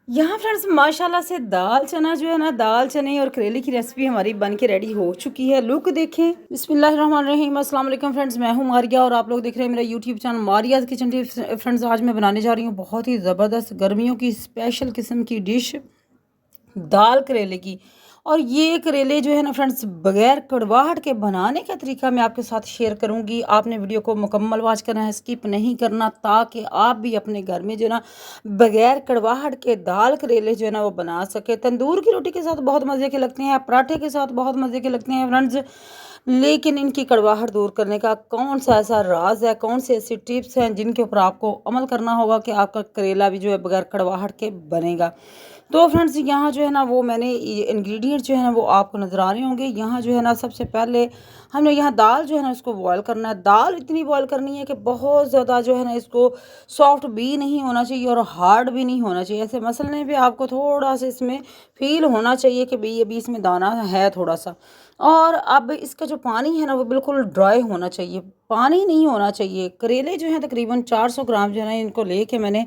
यहाँ फ्रेंड्स माशाल्लाह से दाल चना जो है ना, दाल चने और करेले की रेसिपी हमारी बन के रेडी हो चुकी है। लुक देखें। बिस्मिल्लाहिर्रहमानिर्रहीम। अस्सलाम वालेकुम फ्रेंड्स, मैं हूँ मारिया और आप लोग देख रहे हैं मेरा YouTube channel Maria's kitchen tips. Friends आज मैं बनाने जा रही हूँ बहुत ही ज़बरदस्त गर्मियों की स्पेशल किस्म की डिश, दाल करेले की। और ये करेले जो है ना फ्रेंड्स, बगैर कड़वाहट के बनाने का तरीका मैं आपके साथ शेयर करूंगी। आपने वीडियो को मुकम्मल वॉच करना है, स्किप नहीं करना, ताकि आप भी अपने घर में जो है ना बगैर कड़वाहट के दाल करेले जो है ना वो बना सके। तंदूर की रोटी के साथ बहुत मज़े के लगते हैं, पराठे के साथ बहुत मज़े के लगते हैं फ्रेंड्स। लेकिन इनकी कड़वाहट दूर करने का कौन सा ऐसा राज है, कौन से ऐसी टिप्स हैं जिनके ऊपर आपको अमल करना होगा कि आपका करेला भी जो है बगैर कड़वाहट के बनेगा। तो फ्रेंड्स यहाँ जो है ना वो मैंने इंग्रेडिएंट जो है ना वो आपको नज़र आ रहे होंगे। यहाँ जो है ना सबसे पहले हमने यहाँ दाल जो है ना इसको बॉयल करना है। दाल इतनी बॉयल करनी है कि बहुत ज़्यादा जो है ना इसको सॉफ्ट भी नहीं होना चाहिए और हार्ड भी नहीं होना चाहिए। ऐसे मसलने पे आपको थोड़ा सा इसमें फील होना चाहिए कि भाई अभी इसमें दाना है थोड़ा सा। और अब इसका जो पानी है ना वो बिल्कुल ड्राई होना चाहिए, पानी नहीं होना चाहिए। करेले जो हैं तकरीबन 400 ग्राम जो है ना इनको लेके मैंने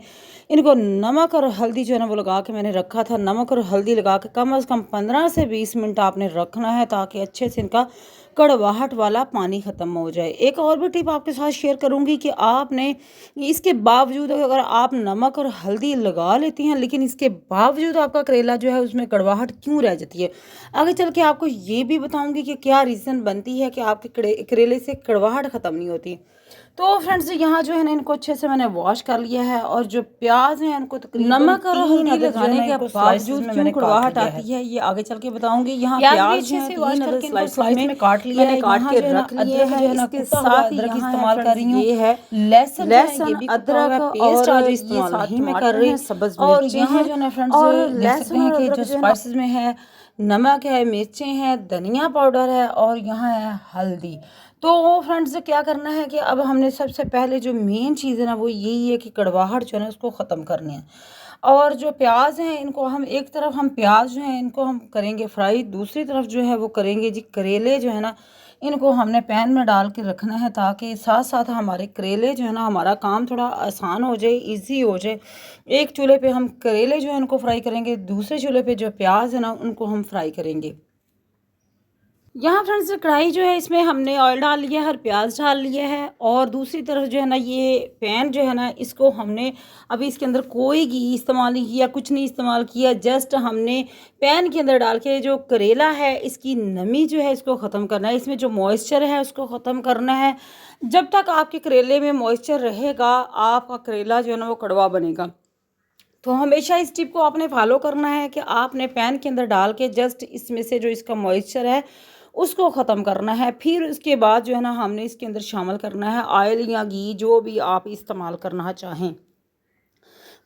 इनको नमक और हल्दी जो है ना वो लगा के मैंने रखा था। नमक और हल्दी लगा के कम से कम 15 से 20 मिनट आपने रखना है, ताकि अच्छे से इनका कड़वाहट वाला पानी ख़त्म हो जाए। एक और भी टिप आपके साथ शेयर करूंगी कि आपने इसके बावजूद अगर आप नमक और हल्दी लगा लेती हैं, लेकिन इसके बावजूद आपका करेला जो है उसमें कड़वाहट क्यों रह जाती है, आगे चल के आपको ये भी बताऊंगी कि क्या रीज़न बनती है कि आपके करेले से कड़वाहट ख़त्म नहीं होती। तो फ्रेंड्स यहाँ जो है ना इनको अच्छे से मैंने वॉश कर लिया है, और जो प्याज है उनको तकरीबन नमक और हल्दी लगाने के बावजूद क्यों कड़वाहट आती है ये आगे चल के बताऊंगी। यहाँ प्याज जो है तीन अदर स्लाइस में काट लिया है, काट के रख लिए है। इसके साथ अदरक इस्तेमाल कर रही हूँ, ये है लहसुन अदरक पेस्ट आज इस्तेमाल नहीं मैं कर रही। सब्ज और यहाँ जो ना फ्रेंड्स और लहसुन है कि जो स्पाइसेस में है, नमक है, मिर्चें हैं, धनिया पाउडर है और यहाँ है हल्दी। तो फ्रेंड्स क्या करना है कि अब हमने सबसे पहले जो मेन चीज़ है ना वो यही है कि कड़वाहट जो है ना उसको ख़त्म करनी है। और जो प्याज हैं इनको हम एक तरफ हम प्याज जो है इनको हम करेंगे फ्राई, दूसरी तरफ जो है वो करेंगे जी करेले जो है ना इनको हमने पैन में डाल के रखना है, ताकि साथ साथ हमारे करेले जो है ना हमारा काम थोड़ा आसान हो जाए, इजी हो जाए। एक चूल्हे पे हम करेले जो है उनको फ्राई करेंगे, दूसरे चूल्हे पे जो प्याज है ना उनको हम फ्राई करेंगे। यहाँ फ्रेंड्स कढ़ाई जो है इसमें हमने ऑयल डाल लिया है और प्याज डाल लिया है, और दूसरी तरफ जो है ना ये पैन जो है ना इसको हमने अभी इसके अंदर कोई घी इस्तेमाल नहीं किया, कुछ नहीं इस्तेमाल किया। जस्ट हमने पैन के अंदर डाल के जो करेला है इसकी नमी जो है इसको ख़त्म करना है, इसमें जो मॉइस्चर है उसको ख़त्म करना है। जब तक आपके करेले में मॉइस्चर रहेगा आपका करेला जो है ना वो कड़वा बनेगा। तो हमेशा इस टिप को आपने फॉलो करना है कि आपने पैन के अंदर डाल के जस्ट इसमें से जो इसका मॉइस्चर है उसको ख़त्म करना है। फिर उसके बाद जो है ना हमने इसके अंदर शामिल करना है ऑयल या घी, जो भी आप इस्तेमाल करना चाहें।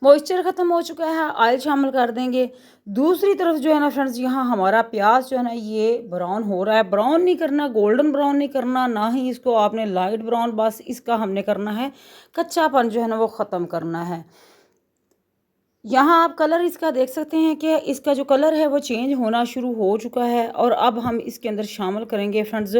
मॉइस्चर ख़त्म हो चुका है, ऑयल शामिल कर देंगे। दूसरी तरफ जो है ना फ्रेंड्स यहाँ हमारा प्याज जो है ना ये ब्राउन हो रहा है। ब्राउन नहीं करना, गोल्डन ब्राउन नहीं करना, ना ही इसको आपने लाइट ब्राउन, बस इसका हमने करना है कच्चापन जो है ना वो ख़त्म करना है। यहाँ आप कलर इसका देख सकते हैं कि इसका जो कलर है वो चेंज होना शुरू हो चुका है, और अब हम इसके अंदर शामिल करेंगे फ्रेंड्स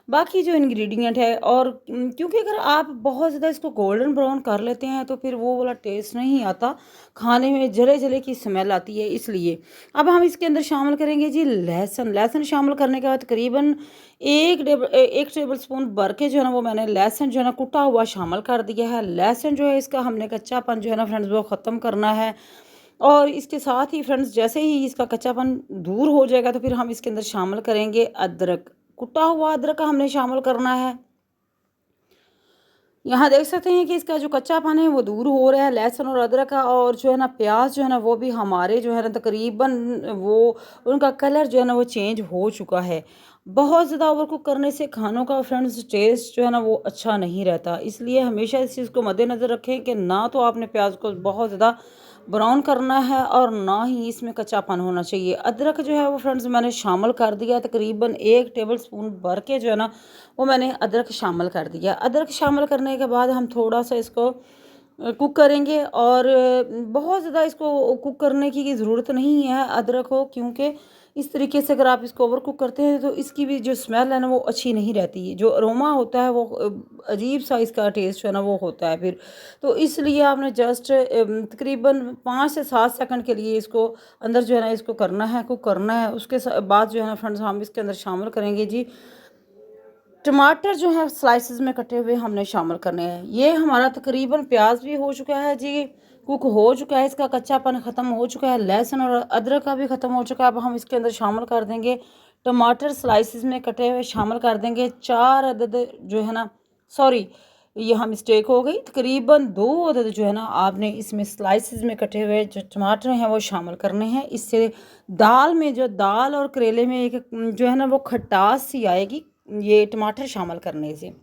बाकी जो इंग्रेडिएंट है। और क्योंकि अगर आप बहुत ज़्यादा इसको गोल्डन ब्राउन कर लेते हैं तो फिर वो वाला टेस्ट नहीं आता, खाने में जले जले की स्मेल आती है। इसलिए अब हम इसके अंदर शामिल करेंगे जी लहसुन। लहसुन शामिल करने के बाद तकरीबन एक टेबल स्पून भर के जो है ना वो मैंने लहसुन जो है ना कुटा हुआ शामिल कर दिया है। लहसुन जो है इसका हमने कच्चापन जो है ना फ्रेंड्स वो ख़त्म करना है। और इसके साथ ही फ्रेंड्स जैसे ही इसका कच्चापन दूर हो जाएगा तो फिर हम इसके अंदर शामिल करेंगे अदरक। कुटा हुआ अदरक का हमने शामिल करना है। यहाँ देख सकते हैं कि इसका जो कच्चापन है वो दूर हो रहा है लहसुन और अदरक का, और जो है ना प्याज जो है ना वो भी हमारे जो है ना तकरीबन वो उनका कलर जो है ना वो चेंज हो चुका है। बहुत ज़्यादा ओवर कुक करने से खानों का फ्रेंड्स टेस्ट जो है ना वो अच्छा नहीं रहता, इसलिए हमेशा इस चीज़ को मद्देनज़र रखें कि ना तो आपने प्याज को बहुत ज़्यादा ब्राउन करना है और ना ही इसमें कच्चापन होना चाहिए। अदरक जो है वो फ्रेंड्स मैंने शामिल कर दिया, तकरीबन एक टेबल स्पून भर के जो है ना वो मैंने अदरक शामिल कर दिया। अदरक शामिल करने के बाद हम थोड़ा सा इसको कुक करेंगे। और बहुत ज़्यादा इसको कुक करने की ज़रूरत नहीं है अदरक को, क्योंकि इस तरीके से अगर आप इसको ओवर कुक करते हैं तो इसकी भी जो स्मेल है ना वो अच्छी नहीं रहती है। जो अरोमा होता है वो अजीब सा इसका टेस्ट जो है ना वो होता है फिर। तो इसलिए आपने जस्ट तकरीबन 5 से 7 सेकंड के लिए इसको अंदर जो है ना इसको करना है, कुक करना है। उसके बाद जो है ना फ्रेंड्स हम इसके अंदर शामिल करेंगे जी टमाटर जो है स्लाइसेस में कटे हुए हमने शामिल करने हैं। ये हमारा तकरीबन प्याज भी हो चुका है जी, कुक हो चुका है, इसका कच्चापन ख़त्म हो चुका है, लहसुन और अदरक का भी ख़त्म हो चुका है। अब हम इसके अंदर शामिल कर देंगे टमाटर स्लाइसेस में कटे हुए, शामिल कर देंगे 4 अदद जो है ना, सॉरी यहाँ मिस्टेक हो गई, तकरीबन 2 अदद जो है ना आपने इसमें स्लाइसेस में कटे हुए जो टमाटर हैं वो शामिल करने हैं। इससे दाल में जो दाल और करेले में एक जो है ना वो खटास सी आएगी ये टमाटर शामिल करने से।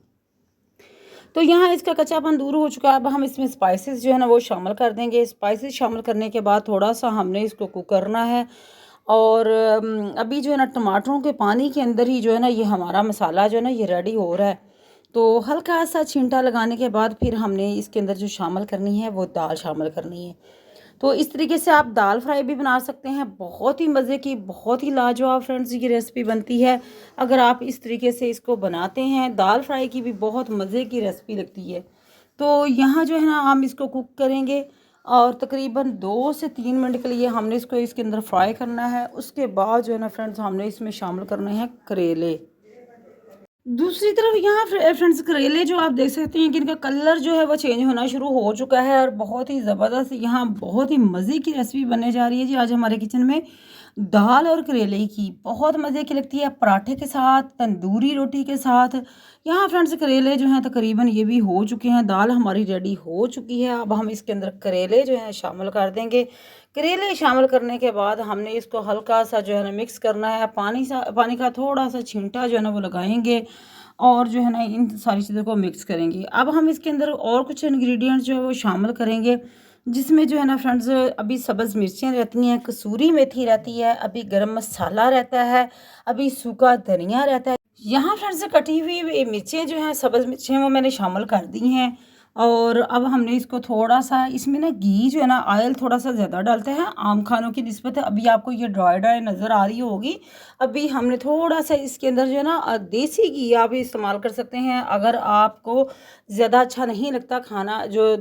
तो यहाँ इसका कच्चापन दूर हो चुका है। अब हम इसमें स्पाइसेस जो है ना वो शामिल कर देंगे। स्पाइसेस शामिल करने के बाद थोड़ा सा हमने इसको कुक करना है। और अभी जो है ना टमाटरों के पानी के अंदर ही जो है ना ये हमारा मसाला जो है ना ये रेडी हो रहा है। तो हल्का सा छींटा लगाने के बाद फिर हमने इसके अंदर जो शामिल करनी है वो दाल शामिल करनी है। तो इस तरीके से आप दाल फ्राई भी बना सकते हैं। बहुत ही मज़े की, बहुत ही लाजवाब फ्रेंड्स ये रेसिपी बनती है। अगर आप इस तरीके से इसको बनाते हैं, दाल फ्राई की भी बहुत मज़े की रेसिपी लगती है। तो यहाँ जो है ना हम इसको कुक करेंगे और तकरीबन 2 से 3 मिनट के लिए हमने इसको इसके अंदर फ्राई करना है। उसके बाद जो है ना फ्रेंड्स हमने इसमें शामिल करने हैं करेले। दूसरी तरफ यहाँ फ्रेंड्स करेले जो आप देख सकते हैं कि इनका कलर जो है वो चेंज होना शुरू हो चुका है और बहुत ही ज़बरदस्त यहाँ बहुत ही मज़े की रेसिपी बनने जा रही है जी आज हमारे किचन में। दाल और करेले की बहुत मज़े की लगती है पराठे के साथ, तंदूरी रोटी के साथ। यहाँ फ्रेंड्स करेले जो हैं तकरीबन ये भी हो चुके हैं, दाल हमारी रेडी हो चुकी है। अब हम इसके अंदर करेले जो हैं शामिल कर देंगे। करेले शामिल करने के बाद हमने इसको हल्का सा जो है ना मिक्स करना है। पानी का थोड़ा सा छींटा जो है ना वो लगाएंगे और जो है ना इन सारी चीज़ों को मिक्स करेंगे। अब हम इसके अंदर और कुछ इंग्रेडिएंट्स जो है वो शामिल करेंगे, जिसमें जो है ना फ्रेंड्स अभी सब्ज़ मिर्चें रहती हैं, कसूरी मेथी रहती है, अभी गरम मसाला रहता है, अभी सूखा धनिया रहता है। यहाँ फ्रेंड्स कटी हुई मिर्चें जो हैं सब्ज़ मिर्चें वो मैंने शामिल कर दी हैं। और अब हमने इसको थोड़ा सा इसमें ना घी जो है ना ऑयल थोड़ा सा ज़्यादा डालते हैं आम खानों की निस्बत। अभी आपको ये ड्राई ड्राई नज़र आ रही होगी। अभी हमने थोड़ा सा इसके अंदर जो है ना देसी घी आप इस्तेमाल कर सकते हैं। अगर आपको ज़्यादा अच्छा नहीं लगता खाना, जो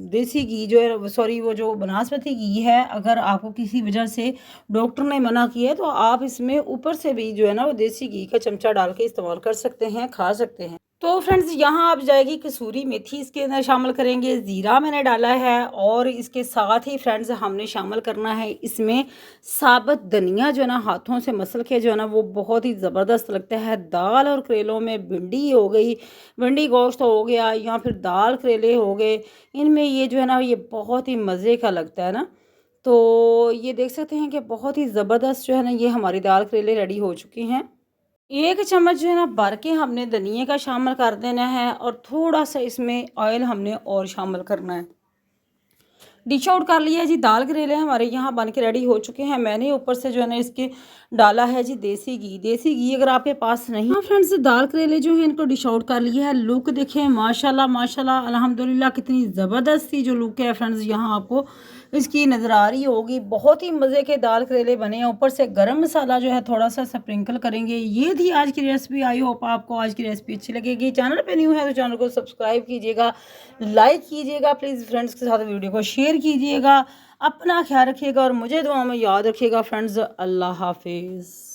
देसी घी जो है सॉरी वो जो बनस्पति घी है, अगर आपको किसी वजह से डॉक्टर ने मना किया है तो आप इसमें ऊपर से भी जो है ना वो देसी घी का चमचा डाल के इस्तेमाल कर सकते हैं, खा सकते हैं। तो फ्रेंड्स यहाँ आप जाएगी कसूरी मेथी इसके अंदर शामिल करेंगे, ज़ीरा मैंने डाला है और इसके साथ ही फ्रेंड्स हमने शामिल करना है इसमें साबुत धनिया जो है ना हाथों से मसल के जो है ना वो बहुत ही ज़बरदस्त लगता है। दाल और करेलों में भिंडी हो गई, भिंडी गोश्त हो गया या फिर दाल करेले हो गए, इनमें ये जो है ना ये बहुत ही मज़े का लगता है ना। तो ये देख सकते हैं कि बहुत ही ज़बरदस्त जो है ना ये हमारी दाल करेले रेडी हो चुकी हैं। 1 चम्मच जो है ना भर के हमने धनिये का शामिल कर देना है और थोड़ा सा इसमें ऑयल हमने और शामिल करना है। डिश आउट कर लिया जी। दाल करेले हमारे यहाँ बन के रेडी हो चुके हैं। मैंने ऊपर से जो है ना इसके डाला है जी देसी घी। देसी घी अगर आपके पास नहीं, हाँ फ्रेंड्स दाल करेले जो है इनको डिश आउट कर लिया है। लुक देखें माशाल्लाह माशाल्लाह अल्हम्दुलिल्लाह कितनी ज़बरदस्त सी जो लुक है फ्रेंड्स यहाँ आपको इसकी नज़र आ रही होगी। बहुत ही मज़े के दाल करेले बने हैं। ऊपर से गरम मसाला जो है थोड़ा सा स्प्रिंकल करेंगे। ये थी आज की रेसिपी। आई होप आपको आज की रेसिपी अच्छी लगेगी। चैनल पे न्यू है तो चैनल को सब्सक्राइब कीजिएगा, लाइक कीजिएगा, प्लीज़ फ्रेंड्स के साथ वीडियो को शेयर कीजिएगा। अपना ख्याल रखिएगा और मुझे दुआ में याद रखिएगा फ्रेंड्स। अल्लाह हाफिज़।